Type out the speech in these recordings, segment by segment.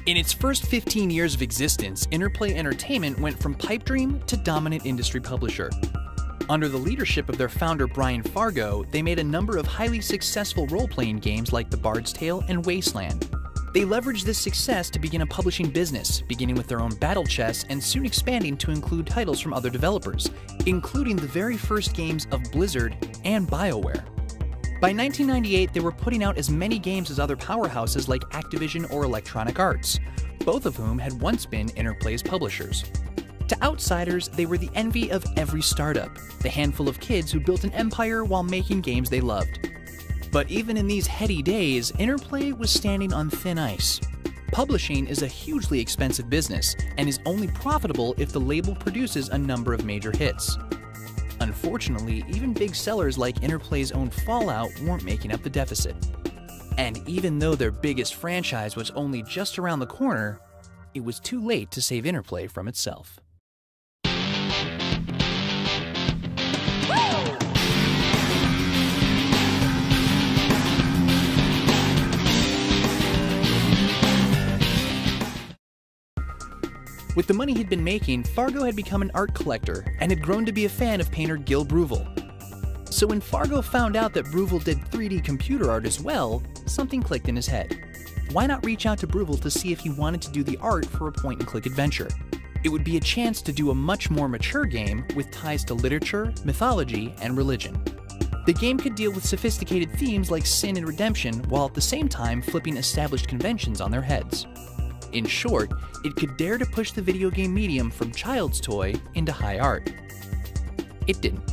In its first 15 years of existence, Interplay Entertainment went from pipe dream to dominant industry publisher. Under the leadership of their founder Brian Fargo, they made a number of highly successful role-playing games like The Bard's Tale and Wasteland. They leveraged this success to begin a publishing business, beginning with their own battle chess and soon expanding to include titles from other developers, including the very first games of Blizzard and BioWare. By 1998, they were putting out as many games as other powerhouses like Activision or Electronic Arts, both of whom had once been Interplay's publishers. To outsiders, they were the envy of every startup, the handful of kids who built an empire while making games they loved. But even in these heady days, Interplay was standing on thin ice. Publishing is a hugely expensive business and is only profitable if the label produces a number of major hits. Unfortunately, even big sellers like Interplay's own Fallout weren't making up the deficit. And even though their biggest franchise was only just around the corner, it was too late to save Interplay from itself. With the money he'd been making, Fargo had become an art collector and had grown to be a fan of painter Gil Bruval. So when Fargo found out that Bruval did 3D computer art as well, something clicked in his head. Why not reach out to Bruval to see if he wanted to do the art for a point-and-click adventure? It would be a chance to do a much more mature game with ties to literature, mythology, and religion. The game could deal with sophisticated themes like sin and redemption while at the same time flipping established conventions on their heads. In short, it could dare to push the video game medium from child's toy into high art. It didn't.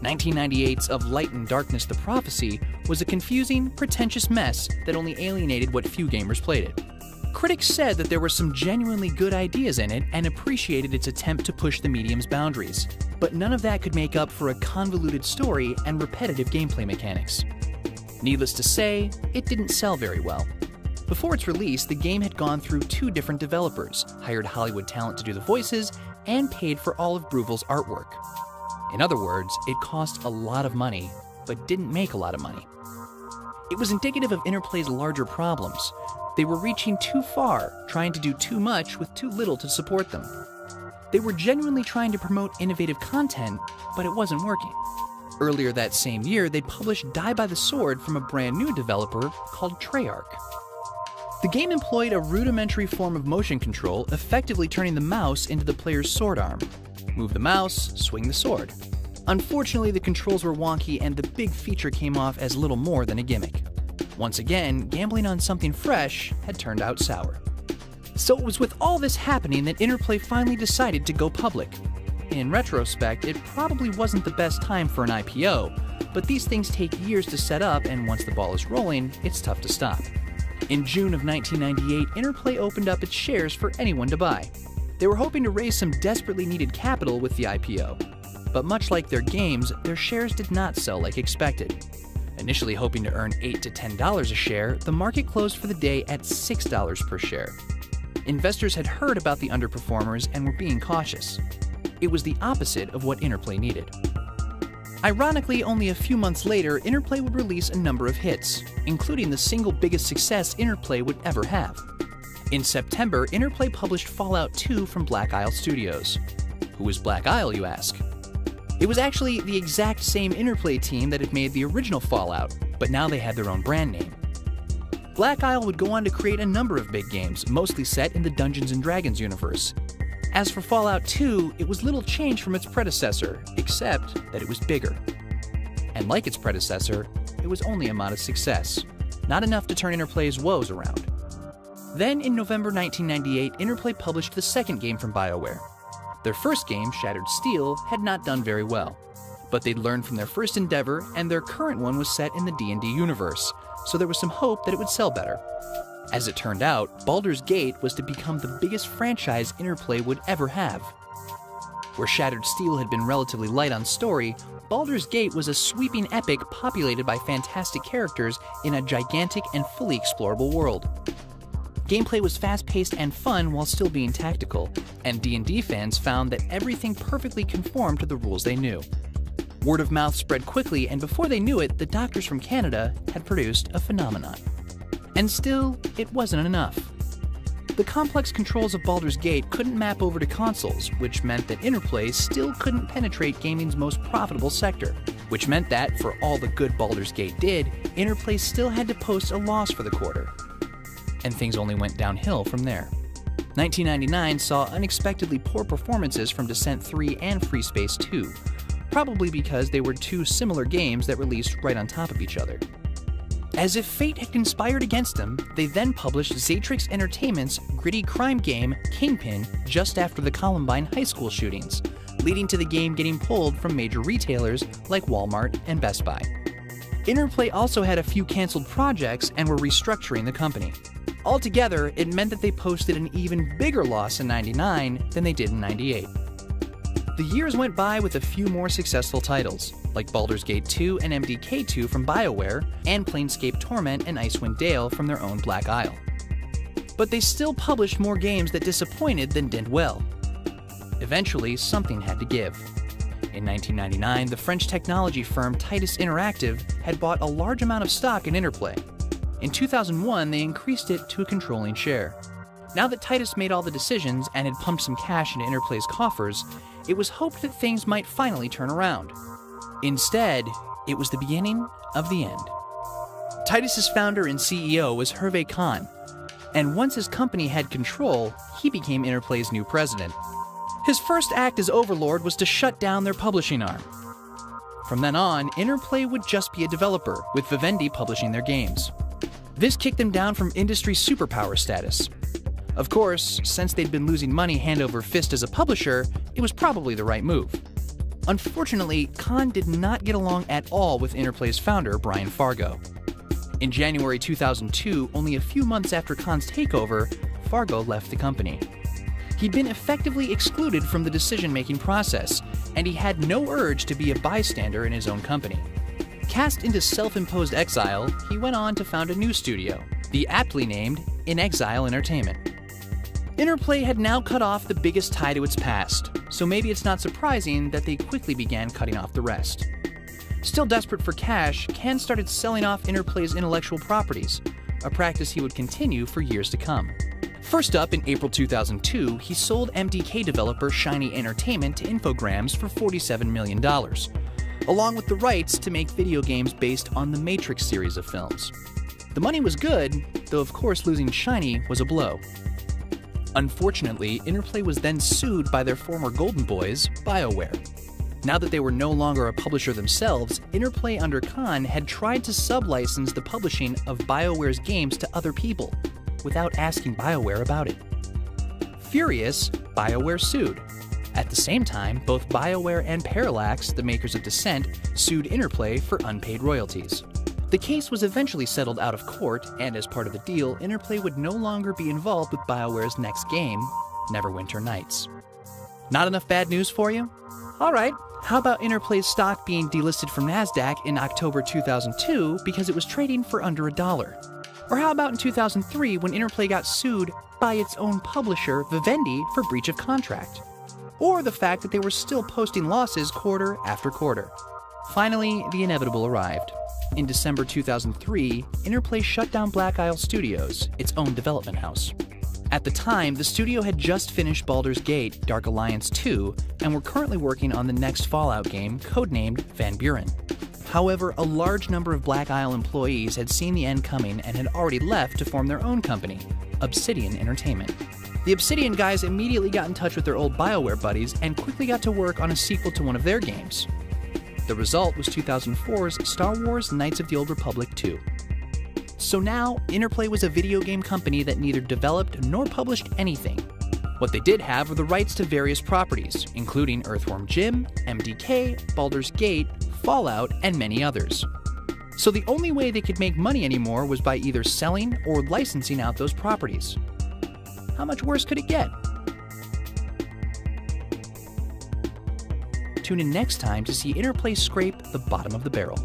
1998's Of Light and Darkness: The Prophecy was a confusing, pretentious mess that only alienated what few gamers played it. Critics said that there were some genuinely good ideas in it and appreciated its attempt to push the medium's boundaries, but none of that could make up for a convoluted story and repetitive gameplay mechanics. Needless to say, it didn't sell very well. Before its release, the game had gone through 2 different developers, hired Hollywood talent to do the voices, and paid for all of Bruval's artwork. In other words, it cost a lot of money, but didn't make a lot of money. It was indicative of Interplay's larger problems. They were reaching too far, trying to do too much with too little to support them. They were genuinely trying to promote innovative content, but it wasn't working. Earlier that same year, they'd published Die by the Sword from a brand new developer called Treyarch. The game employed a rudimentary form of motion control, effectively turning the mouse into the player's sword arm. Move the mouse, swing the sword. Unfortunately, the controls were wonky and the big feature came off as little more than a gimmick. Once again, gambling on something fresh had turned out sour. So it was with all this happening that Interplay finally decided to go public. In retrospect, it probably wasn't the best time for an IPO, but these things take years to set up and once the ball is rolling, it's tough to stop. In June of 1998, Interplay opened up its shares for anyone to buy. They were hoping to raise some desperately needed capital with the IPO. But much like their games, their shares did not sell like expected. Initially hoping to earn $8 to $10 a share, the market closed for the day at $6 per share. Investors had heard about the underperformers and were being cautious. It was the opposite of what Interplay needed. Ironically, only a few months later, Interplay would release a number of hits, including the single biggest success Interplay would ever have. In September, Interplay published Fallout 2 from Black Isle Studios. Who is Black Isle, you ask? It was actually the exact same Interplay team that had made the original Fallout, but now they had their own brand name. Black Isle would go on to create a number of big games, mostly set in the Dungeons & Dragons universe. As for Fallout 2, it was little change from its predecessor, except that it was bigger. And like its predecessor, it was only a modest success, not enough to turn Interplay's woes around. Then, in November 1998, Interplay published the second game from BioWare. Their first game, Shattered Steel, had not done very well, but they'd learned from their first endeavor, and their current one was set in the D&D universe, so there was some hope that it would sell better. As it turned out, Baldur's Gate was to become the biggest franchise Interplay would ever have. Where Shattered Steel had been relatively light on story, Baldur's Gate was a sweeping epic populated by fantastic characters in a gigantic and fully explorable world. Gameplay was fast-paced and fun while still being tactical, and D&D fans found that everything perfectly conformed to the rules they knew. Word of mouth spread quickly, and before they knew it, the doctors from Canada had produced a phenomenon. And still, it wasn't enough. The complex controls of Baldur's Gate couldn't map over to consoles, which meant that Interplay still couldn't penetrate gaming's most profitable sector, which meant that, for all the good Baldur's Gate did, Interplay still had to post a loss for the quarter. And things only went downhill from there. 1999 saw unexpectedly poor performances from Descent 3 and Free Space 2, probably because they were two similar games that released right on top of each other. As if fate had conspired against them, they then published Xatrix Entertainment's gritty crime game, Kingpin, just after the Columbine high school shootings, leading to the game getting pulled from major retailers like Walmart and Best Buy. Interplay also had a few canceled projects and were restructuring the company. Altogether, it meant that they posted an even bigger loss in '99 than they did in '98. The years went by with a few more successful titles, like Baldur's Gate 2 and MDK 2 from BioWare, and Planescape Torment and Icewind Dale from their own Black Isle. But they still published more games that disappointed than did well. Eventually, something had to give. In 1999, the French technology firm Titus Interactive had bought a large amount of stock in Interplay. In 2001, they increased it to a controlling share. Now that Titus made all the decisions and had pumped some cash into Interplay's coffers, it was hoped that things might finally turn around. Instead, it was the beginning of the end. Titus's founder and CEO was Hervé Khan, and once his company had control, he became Interplay's new president. His first act as overlord was to shut down their publishing arm. From then on, Interplay would just be a developer, with Vivendi publishing their games. This kicked them down from industry superpower status. Of course, since they'd been losing money hand over fist as a publisher, it was probably the right move. Unfortunately, Khan did not get along at all with Interplay's founder, Brian Fargo. In January 2002, only a few months after Khan's takeover, Fargo left the company. He'd been effectively excluded from the decision-making process, and he had no urge to be a bystander in his own company. Cast into self-imposed exile, he went on to found a new studio, the aptly named In Exile Entertainment. Interplay had now cut off the biggest tie to its past, so maybe it's not surprising that they quickly began cutting off the rest. Still desperate for cash, Khan started selling off Interplay's intellectual properties, a practice he would continue for years to come. First up, in April 2002, he sold MDK developer Shiny Entertainment to Infogrames for $47 million, along with the rights to make video games based on the Matrix series of films. The money was good, though of course losing Shiny was a blow. Unfortunately, Interplay was then sued by their former golden boys, BioWare. Now that they were no longer a publisher themselves, Interplay under Khan had tried to sub-license the publishing of BioWare's games to other people, without asking BioWare about it. Furious, BioWare sued. At the same time, both BioWare and Parallax, the makers of Descent, sued Interplay for unpaid royalties. The case was eventually settled out of court, and as part of the deal, Interplay would no longer be involved with BioWare's next game, Neverwinter Nights. Not enough bad news for you? Alright, how about Interplay's stock being delisted from NASDAQ in October 2002 because it was trading for under $1? Or how about in 2003 when Interplay got sued by its own publisher, Vivendi, for breach of contract? Or the fact that they were still posting losses quarter after quarter? Finally, the inevitable arrived. In December 2003, Interplay shut down Black Isle Studios, its own development house. At the time, the studio had just finished Baldur's Gate: Dark Alliance 2 and were currently working on the next Fallout game, codenamed Van Buren. However, a large number of Black Isle employees had seen the end coming and had already left to form their own company, Obsidian Entertainment. The Obsidian guys immediately got in touch with their old BioWare buddies and quickly got to work on a sequel to one of their games. The result was 2004's Star Wars Knights of the Old Republic 2. So now, Interplay was a video game company that neither developed nor published anything. What they did have were the rights to various properties, including Earthworm Jim, MDK, Baldur's Gate, Fallout, and many others. So the only way they could make money anymore was by either selling or licensing out those properties. How much worse could it get? Tune in next time to see Interplay scrape the bottom of the barrel.